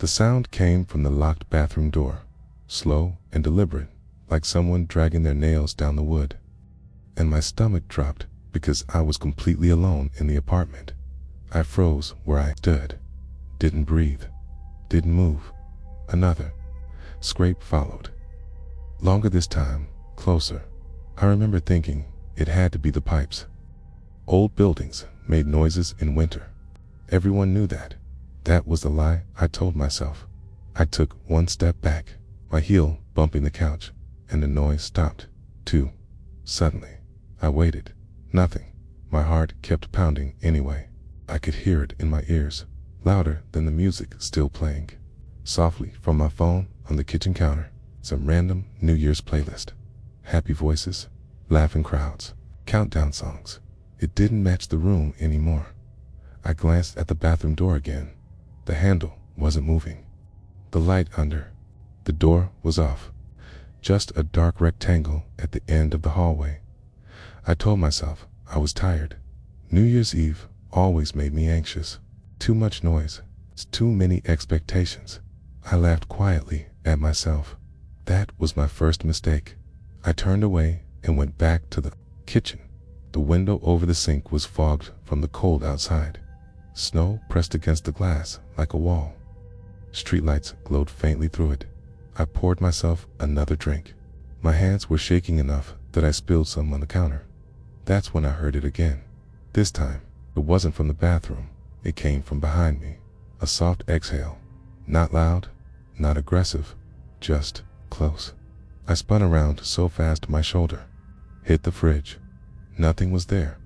The sound came from the locked bathroom door, slow and deliberate, like someone dragging their nails down the wood. And my stomach dropped because I was completely alone in the apartment. I froze where I stood, didn't breathe, didn't move. Another scrape followed. Longer this time, closer. I remember thinking it had to be the pipes. Old buildings made noises in winter. Everyone knew that. That was the lie I told myself. I took one step back, my heel bumping the couch, and the noise stopped. 2. Suddenly, I waited. Nothing. My heart kept pounding anyway. I could hear it in my ears, louder than the music still playing. Softly from my phone on the kitchen counter, some random New Year's playlist. Happy voices, laughing crowds, countdown songs. It didn't match the room anymore. I glanced at the bathroom door again. The handle wasn't moving. The light under the door was off. Just a dark rectangle at the end of the hallway. I told myself I was tired. New Year's Eve always made me anxious. Too much noise, too many expectations. I laughed quietly at myself. That was my first mistake. I turned away and went back to the kitchen. The window over the sink was fogged from the cold outside. Snow pressed against the glass like a wall. Streetlights glowed faintly through it. I poured myself another drink. My hands were shaking enough that I spilled some on the counter. That's when I heard it again. This time, it wasn't from the bathroom. It came from behind me. A soft exhale. Not loud, not aggressive, just close. I spun around so fast my shoulder hit the fridge. Nothing was there.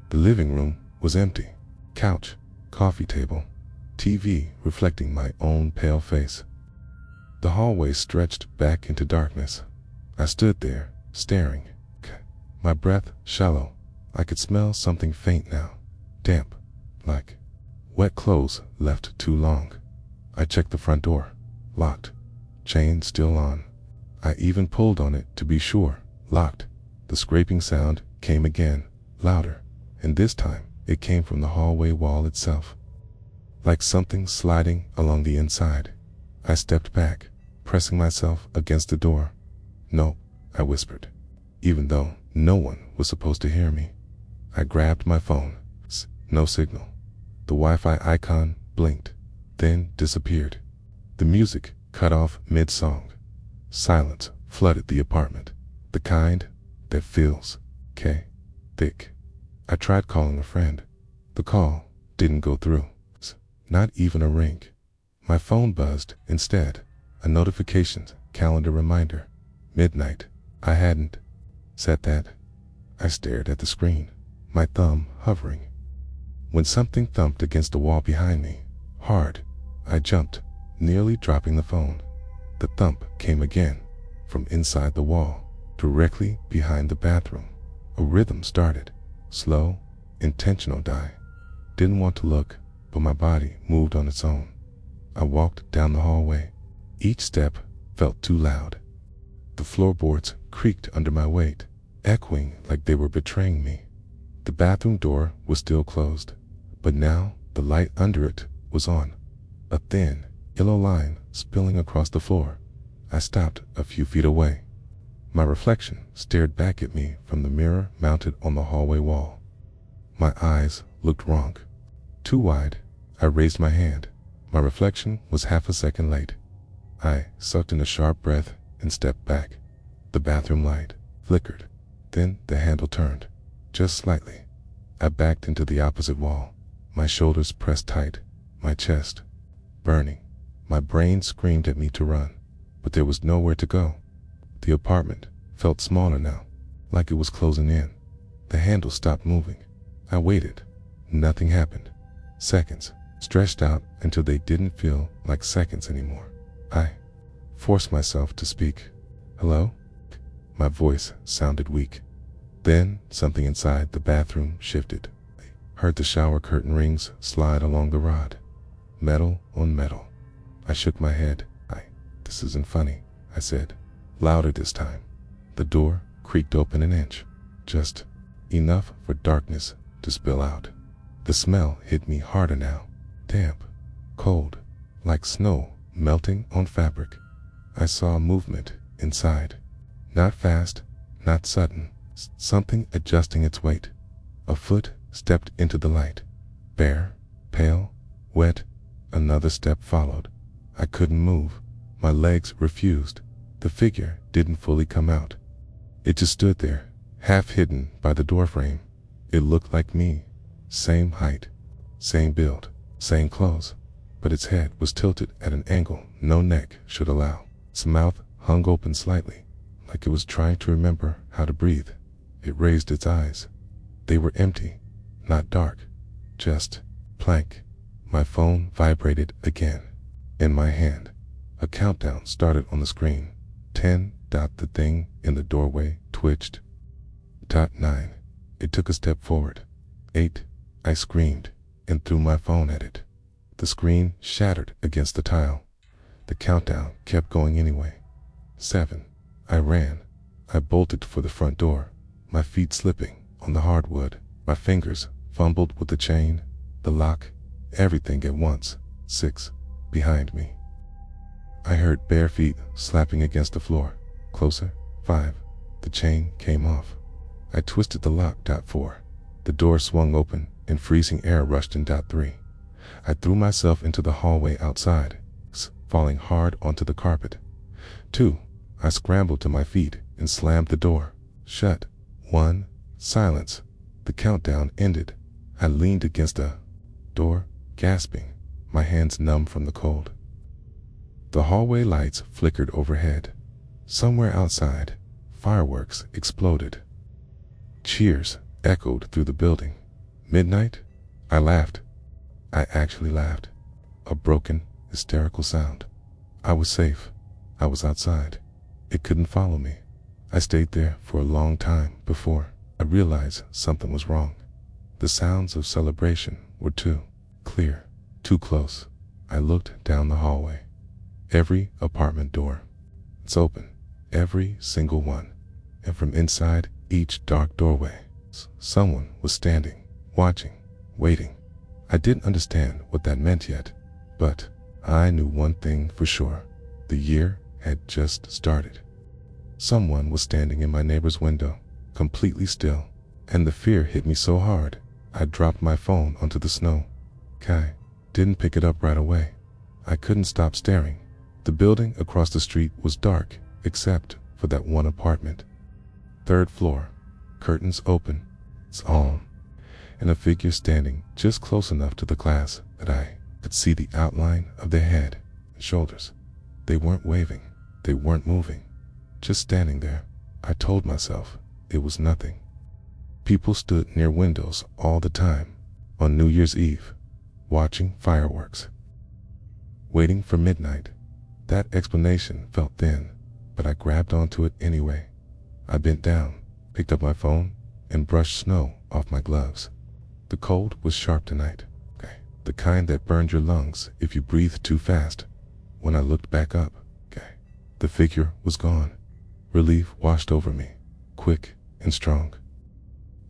The living room was empty. Couch, coffee table, TV reflecting my own pale face. The hallway stretched back into darkness. I stood there, staring. My breath shallow. I could smell something faint now. Damp, like wet clothes left too long. I checked the front door. Locked. Chain still on. I even pulled on it to be sure. Locked. The scraping sound came again, louder, and this time it came from the hallway wall itself. Like something sliding along the inside. I stepped back, pressing myself against the door. "No," I whispered, even though no one was supposed to hear me. I grabbed my phone. No signal. The Wi-Fi icon blinked, then disappeared. The music cut off mid-song. Silence flooded the apartment, the kind that feels thick. I tried calling a friend. The call didn't go through. Not even a ring. My phone buzzed instead. A notification calendar reminder. Midnight. I hadn't set that. I stared at the screen, my thumb hovering. When something thumped against the wall behind me, hard, I jumped, nearly dropping the phone. The thump came again, from inside the wall, directly behind the bathroom. A rhythm started, slow, intentional die. Didn't want to look, but my body moved on its own. I walked down the hallway. Each step felt too loud. The floorboards creaked under my weight, echoing like they were betraying me. The bathroom door was still closed, but now the light under it was on. A thin, yellow line spilling across the floor. I stopped a few feet away. My reflection stared back at me from the mirror mounted on the hallway wall. My eyes looked wrong. Too wide. I raised my hand. My reflection was half a second late. I sucked in a sharp breath and stepped back. The bathroom light flickered. Then the handle turned, just slightly. I backed into the opposite wall, my shoulders pressed tight, my chest burning. My brain screamed at me to run, but there was nowhere to go. The apartment felt smaller now, like it was closing in. The handle stopped moving. I waited. Nothing happened. Seconds stretched out until they didn't feel like seconds anymore. I forced myself to speak. "Hello?" My voice sounded weak. Then something inside the bathroom shifted. I heard the shower curtain rings slide along the rod. Metal on metal. I shook my head. This isn't funny," I said, louder this time. The door creaked open an inch, just enough for darkness to spill out. The smell hit me harder now. Damp, cold, like snow melting on fabric. I saw movement inside. Not fast, not sudden, something adjusting its weight. A foot stepped into the light. Bare, pale, wet. Another step followed. I couldn't move. My legs refused. The figure didn't fully come out. It just stood there, half hidden by the doorframe. It looked like me. Same height, same build, same clothes. But its head was tilted at an angle no neck should allow. Its mouth hung open slightly, like it was trying to remember how to breathe. It raised its eyes. They were empty, not dark, just blank. My phone vibrated again. In my hand, a countdown started on the screen. 10. The thing in the doorway twitched. 9. It took a step forward. 8. I screamed and threw my phone at it. The screen shattered against the tile. The countdown kept going anyway. 7. I ran. I bolted for the front door, my feet slipping on the hardwood. My fingers fumbled with the chain, the lock, everything at once. 6. Behind me. I heard bare feet slapping against the floor. Closer. 5. The chain came off. I twisted the lock. 4. The door swung open and freezing air rushed in. 3. I threw myself into the hallway outside, falling hard onto the carpet. 2. I scrambled to my feet and slammed the door shut. 1. Silence. The countdown ended. I leaned against a door, gasping, my hands numb from the cold. The hallway lights flickered overhead. Somewhere outside, fireworks exploded. Cheers echoed through the building. Midnight? I laughed. I actually laughed. A broken, hysterical sound. I was safe. I was outside. It couldn't follow me. I stayed there for a long time before I realized something was wrong. The sounds of celebration were too clear, too close. I looked down the hallway. Every apartment door, it's open, every single one. And from inside each dark doorway, someone was standing, watching, waiting. I didn't understand what that meant yet, but I knew one thing for sure. The year had just started. Someone was standing in my neighbor's window, completely still, and the fear hit me so hard, I dropped my phone onto the snow. Kai didn't pick it up right away. I couldn't stop staring. The building across the street was dark, except for that one apartment. 3rd floor, curtains open, it's on, and a figure standing just close enough to the glass that I could see the outline of their head and shoulders. They weren't waving, they weren't moving, just standing there. I told myself it was nothing. People stood near windows all the time, on New Year's Eve, watching fireworks, waiting for midnight. That explanation felt thin, but I grabbed onto it anyway. I bent down, picked up my phone, and brushed snow off my gloves. The cold was sharp tonight, the kind that burned your lungs if you breathed too fast. When I looked back up, the figure was gone. Relief washed over me, quick and strong.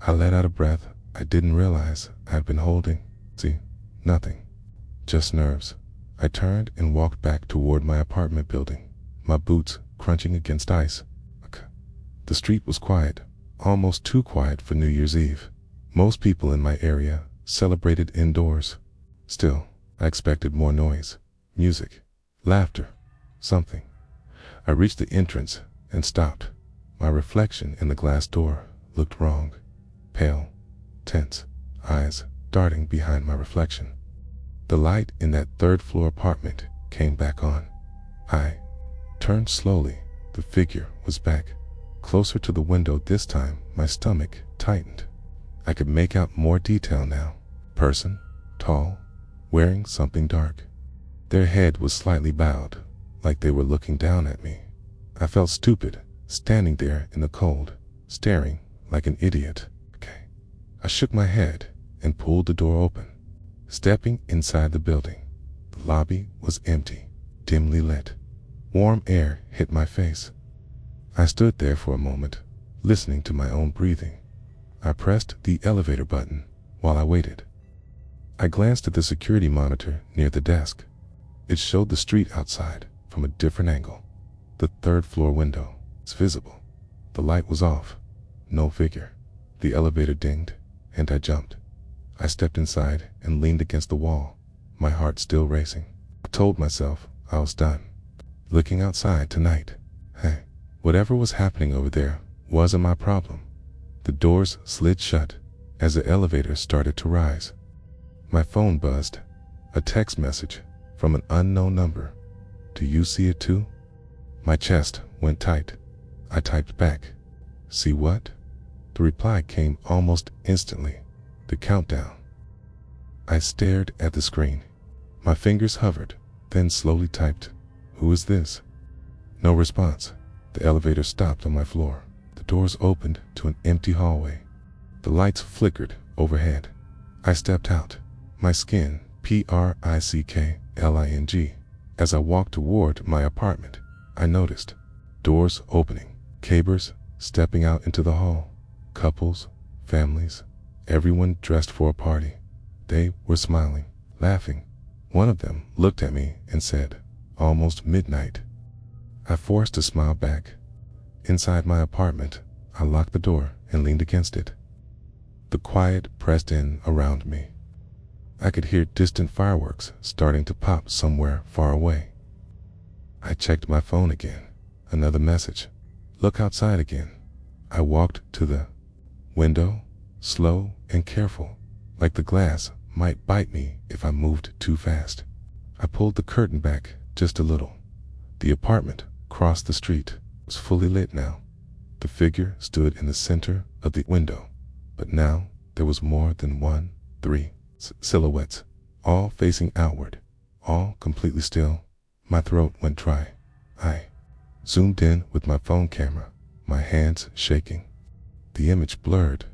I let out a breath I didn't realize I'd been holding. See, nothing, just nerves. I turned and walked back toward my apartment building, my boots crunching against ice. The street was quiet, almost too quiet for New Year's Eve. Most people in my area celebrated indoors. Still, I expected more noise, music, laughter, something. I reached the entrance and stopped. My reflection in the glass door looked wrong. Pale, tense, eyes darting behind my reflection. The light in that 3rd floor apartment came back on. I turned slowly. The figure was back, closer to the window this time. My stomach tightened. I could make out more detail now. Person, tall, wearing something dark. Their head was slightly bowed, like they were looking down at me. I felt stupid, standing there in the cold, staring like an idiot. I shook my head and pulled the door open. Stepping inside the building, the lobby was empty, dimly lit. Warm air hit my face. I stood there for a moment, listening to my own breathing. I pressed the elevator button while I waited. I glanced at the security monitor near the desk. It showed the street outside from a different angle. The third-floor window was visible. The light was off. No figure. The elevator dinged, and I jumped. I stepped inside and leaned against the wall, my heart still racing. I told myself I was done. Looking outside tonight. Hey, whatever was happening over there wasn't my problem. The doors slid shut as the elevator started to rise. My phone buzzed. A text message from an unknown number. Do you see it too? My chest went tight. I typed back. See what? The reply came almost instantly. The countdown. I stared at the screen. My fingers hovered, then slowly typed, "Who is this?" No response. The elevator stopped on my floor. The doors opened to an empty hallway. The lights flickered overhead. I stepped out, my skin prickling. As I walked toward my apartment, I noticed doors opening, cabers stepping out into the hall, couples, families, everyone dressed for a party. They were smiling, laughing. One of them looked at me and said, "Almost midnight." I forced a smile back. Inside my apartment, I locked the door and leaned against it. The quiet pressed in around me. I could hear distant fireworks starting to pop somewhere far away. I checked my phone again. Another message. Look outside again. I walked to the window, slow and careful, like the glass might bite me if I moved too fast. I pulled the curtain back just a little. The apartment across the street was fully lit now. The figure stood in the center of the window, but now there was more than one, three silhouettes, all facing outward, all completely still. My throat went dry. I zoomed in with my phone camera, my hands shaking. The image blurred,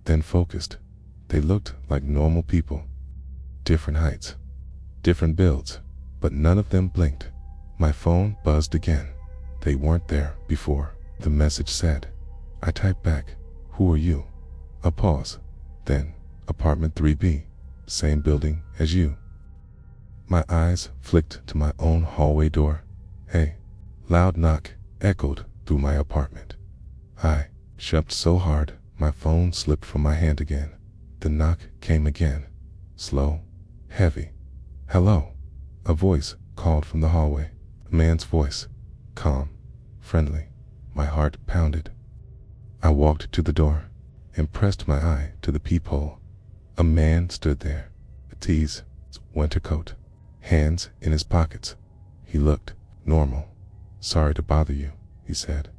then focused. They looked like normal people. Different heights, different builds, but none of them blinked. My phone buzzed again. They weren't there before, the message said. I typed back, "Who are you?" A pause. Then, apartment 3B, same building as you. My eyes flicked to my own hallway door. Hey. Loud knock echoed through my apartment. I shoved so hard, my phone slipped from my hand again. The knock came again. Slow, heavy. "Hello." A voice called from the hallway. A man's voice. Calm, friendly. My heart pounded. I walked to the door and pressed my eye to the peephole. A man stood there, a tease, winter coat, hands in his pockets. He looked normal. "Sorry to bother you," he said.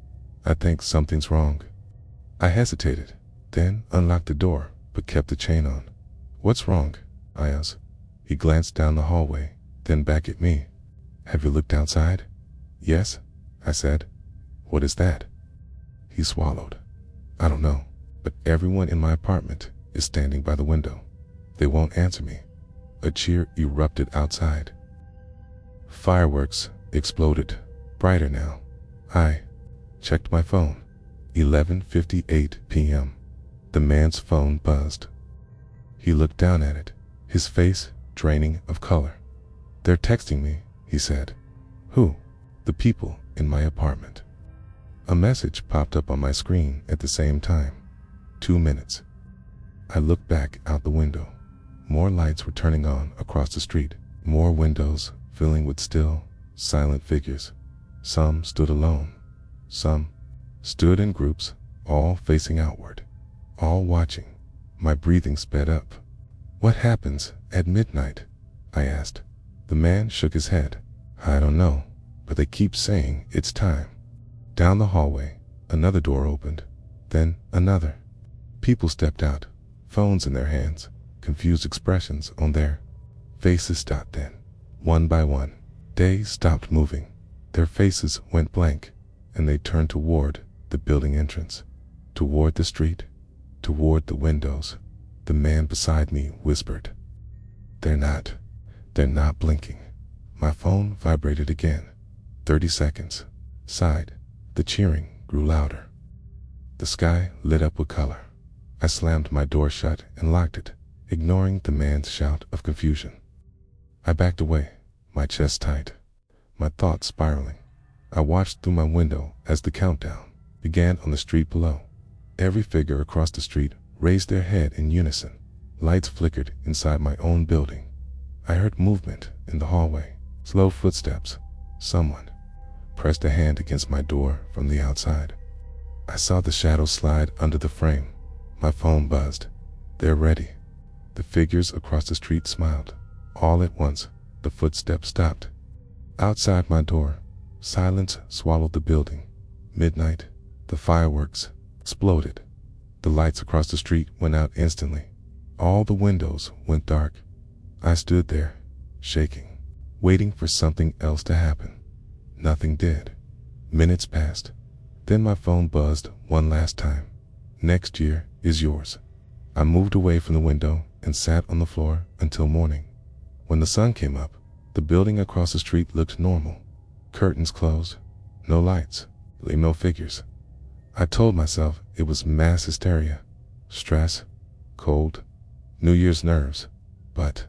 "I think something's wrong." I hesitated, then unlocked the door, but kept the chain on. "What's wrong?" I asked. He glanced down the hallway, then back at me. "Have you looked outside?" "Yes," I said. "What is that?" He swallowed. "I don't know, but everyone in my apartment is standing by the window. They won't answer me." A cheer erupted outside. Fireworks exploded, brighter now. I checked my phone. 11:58 p.m. The man's phone buzzed. He looked down at it, his face draining of color. "They're texting me," he said. "Who?" "The people in my apartment." A message popped up on my screen at the same time. 2 minutes. I looked back out the window. More lights were turning on across the street. More windows filling with still, silent figures. Some stood alone. Some stood in groups, all facing outward, all watching. My breathing sped up. "What happens at midnight?" I asked. The man shook his head. "I don't know, but they keep saying it's time." Down the hallway, another door opened, then another. People stepped out, phones in their hands, confused expressions on their faces. Then, one by one, they stopped moving. Their faces went blank, and they turned toward the building entrance, toward the street, toward the windows. The man beside me whispered, They're not blinking." My phone vibrated again. 30 seconds. Sighed. The cheering grew louder. The sky lit up with color. I slammed my door shut and locked it, ignoring the man's shout of confusion. I backed away, my chest tight, my thoughts spiraling. I watched through my window as the countdown began on the street below. Every figure across the street raised their head in unison. Lights flickered inside my own building. I heard movement in the hallway, slow footsteps. Someone pressed a hand against my door from the outside. I saw the shadow slide under the frame. My phone buzzed. They're ready. The figures across the street smiled. All at once, the footsteps stopped. Outside my door, silence swallowed the building. Midnight, the fireworks exploded. The lights across the street went out instantly. All the windows went dark. I stood there, shaking, waiting for something else to happen. Nothing did. Minutes passed. Then my phone buzzed one last time. Next year is yours. I moved away from the window and sat on the floor until morning. When the sun came up, the building across the street looked normal. Curtains closed, no lights, no figures. I told myself it was mass hysteria, stress, cold, New Year's nerves. But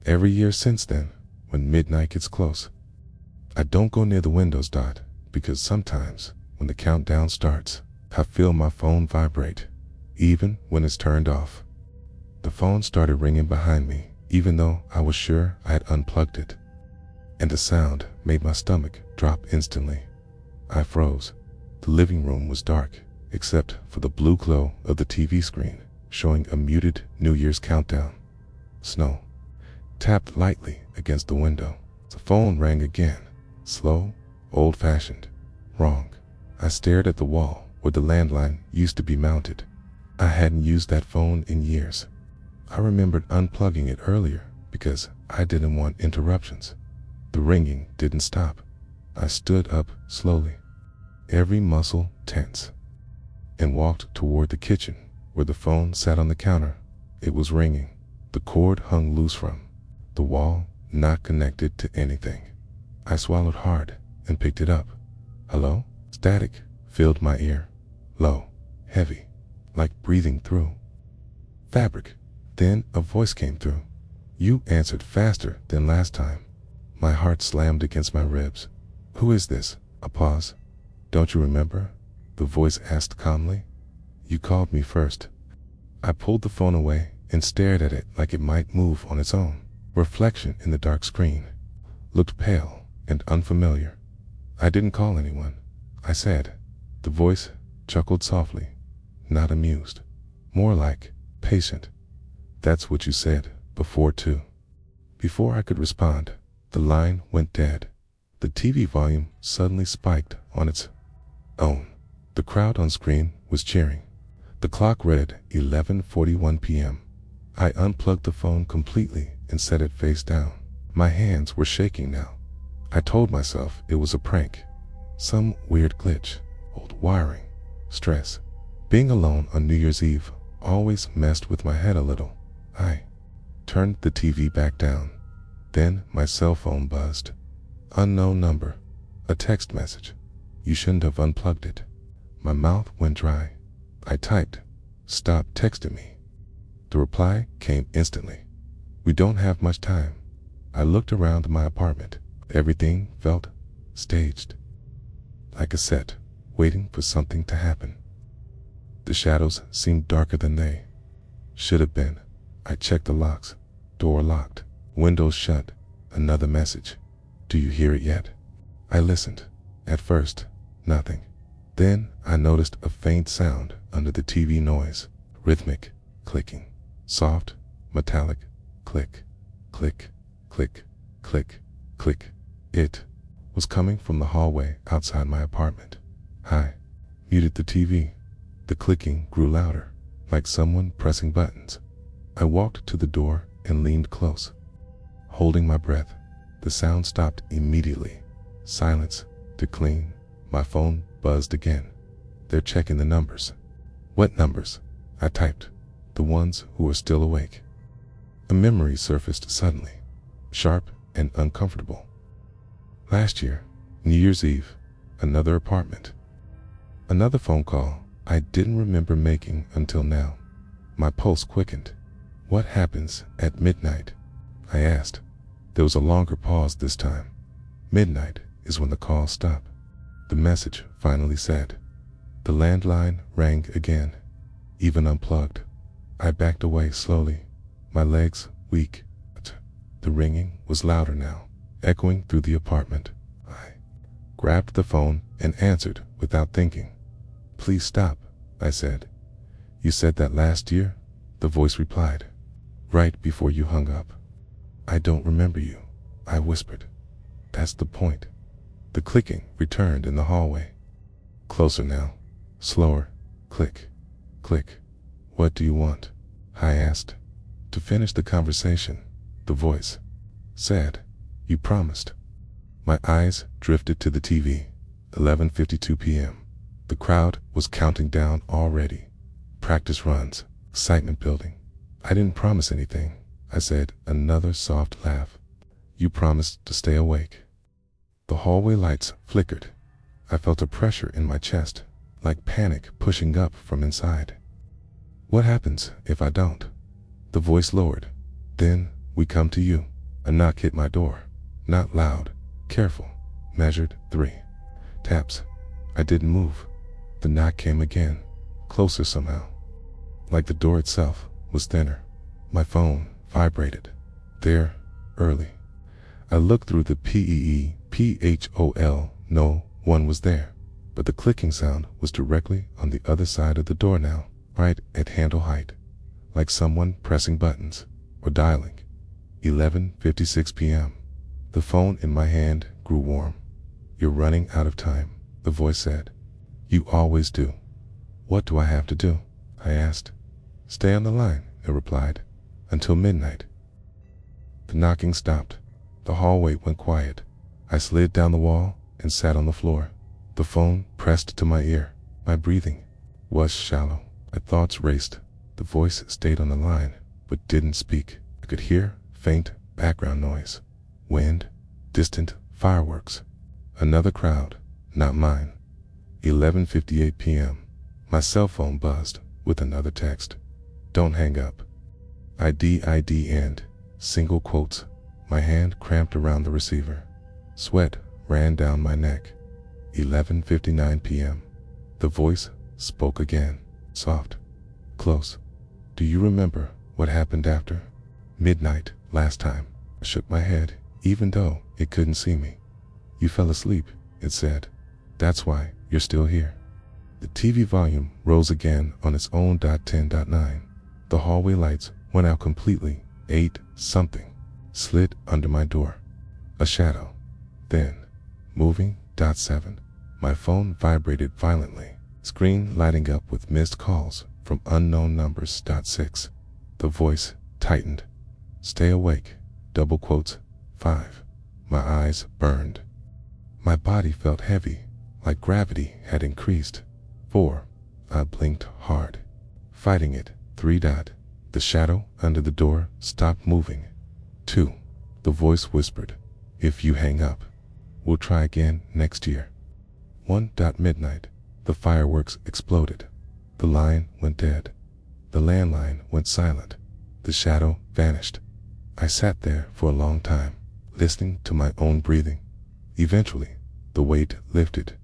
every year since then, when midnight gets close, I don't go near the windows, because sometimes when the countdown starts, I feel my phone vibrate, even when it's turned off. The phone started ringing behind me, even though I was sure I had unplugged it. And the sound made my stomach drop instantly. I froze. The living room was dark, except for the blue glow of the TV screen, showing a muted New Year's countdown. Snow tapped lightly against the window. The phone rang again, slow, old-fashioned, wrong. I stared at the wall where the landline used to be mounted. I hadn't used that phone in years. I remembered unplugging it earlier because I didn't want interruptions. The ringing didn't stop. I stood up slowly, every muscle tense, and walked toward the kitchen where the phone sat on the counter. It was ringing. The cord hung loose from the wall, not connected to anything. I swallowed hard and picked it up. Hello? Static filled my ear, low, heavy, like breathing through fabric. Then a voice came through. You answered faster than last time. My heart slammed against my ribs. Who is this? A pause. Don't you remember? The voice asked calmly. You called me first. I pulled the phone away and stared at it like it might move on its own. Reflection in the dark screen looked pale and unfamiliar. I didn't call anyone, I said. The voice chuckled softly, not amused, more like patient. That's what you said before too. Before I could respond, the line went dead. The TV volume suddenly spiked on its own. The crowd on screen was cheering. The clock read 11:41 p.m. I unplugged the phone completely and set it face down. My hands were shaking now. I told myself it was a prank, some weird glitch, old wiring, stress. Being alone on New Year's Eve always messed with my head a little. I turned the TV back down. Then my cell phone buzzed. Unknown number. A text message. You shouldn't have unplugged it. My mouth went dry. I typed, "Stop texting me." The reply came instantly. We don't have much time. I looked around my apartment. Everything felt staged, like a set, waiting for something to happen. The shadows seemed darker than they should have been. I checked the locks. Door locked. Windows shut. Another message. Do you hear it yet? I listened. At first, nothing. Then I noticed a faint sound under the TV noise. Rhythmic, clicking. Soft, metallic, click, click, click, click, click. It was coming from the hallway outside my apartment. I muted the TV. The clicking grew louder, like someone pressing buttons. I walked to the door and leaned close, holding my breath. The sound stopped immediately. Silence to clean. My phone buzzed again. They're checking the numbers. What numbers? I typed. The ones who were still awake. A memory surfaced suddenly, sharp and uncomfortable. Last year, New Year's Eve, another apartment. Another phone call I didn't remember making until now. My pulse quickened. What happens at midnight? I asked. There was a longer pause this time. Midnight is when the calls stop. The message finally said. The landline rang again, even unplugged. I backed away slowly, my legs weak. The ringing was louder now, echoing through the apartment. I grabbed the phone and answered without thinking. "Please stop," I said. "You said that last year?" The voice replied, "Right before you hung up." "I don't remember you," I whispered. "That's the point." The clicking returned in the hallway. Closer now, slower, click, click. "What do you want?" I asked. To finish the conversation, the voice said, "You promised." My eyes drifted to the TV. 11:52 p.m. The crowd was counting down already. Practice runs, excitement building. "I didn't promise anything," I said, another soft laugh. "You promised to stay awake." The hallway lights flickered. I felt a pressure in my chest, like panic pushing up from inside. "What happens if I don't?" The voice lowered. "Then we come to you." A knock hit my door. Not loud, careful, measured 3 taps. I didn't move. The knock came again, closer somehow. Like the door itself was thinner. My phone vibrated. There, early. I looked through the PHOL. No one was there. But the clicking sound was directly on the other side of the door now, right at handle height. Like someone pressing buttons or dialing. 11:56 p.m. The phone in my hand grew warm. "You're running out of time," the voice said. "You always do." "What do I have to do?" I asked. "Stay on the line," it replied, "until midnight." The knocking stopped. The hallway went quiet. I slid down the wall and sat on the floor. The phone pressed to my ear. My breathing was shallow. My thoughts raced. The voice stayed on the line, but didn't speak. I could hear faint background noise. Wind, distant fireworks. Another crowd, not mine. 11:58 p.m. My cell phone buzzed with another text. "Don't hang up. ID end. Single quotes." My hand cramped around the receiver. Sweat ran down my neck. 11:59 p.m. The voice spoke again, soft, close. "Do you remember what happened after midnight last time?" I shook my head, even though it couldn't see me. "You fell asleep," it said. "That's why you're still here." The TV volume rose again on its own. 10.9. The hallway lights went out completely. 8-something slid under my door. A shadow. Then, moving. 7. My phone vibrated violently, screen lighting up with missed calls from unknown numbers. 6. The voice tightened. "Stay awake. Double quotes. 5. My eyes burned. My body felt heavy, like gravity had increased. 4. I blinked hard, fighting it. 3. The shadow under the door stopped moving. 2. The voice whispered, "If you hang up, we'll try again next year." 1. Midnight. The fireworks exploded. The line went dead. The landline went silent. The shadow vanished. I sat there for a long time, listening to my own breathing. Eventually, the weight lifted.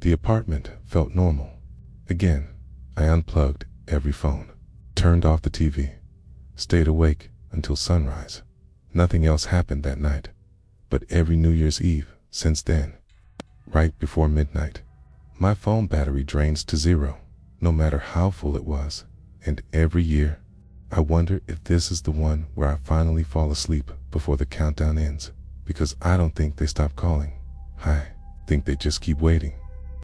The apartment felt normal. Again, I unplugged every phone, turned off the TV, stayed awake until sunrise. Nothing else happened that night, but every New Year's Eve since then, right before midnight, my phone battery drains to 0, no matter how full it was. And every year, I wonder if this is the one where I finally fall asleep before the countdown ends, because I don't think they stop calling. I think they just keep waiting.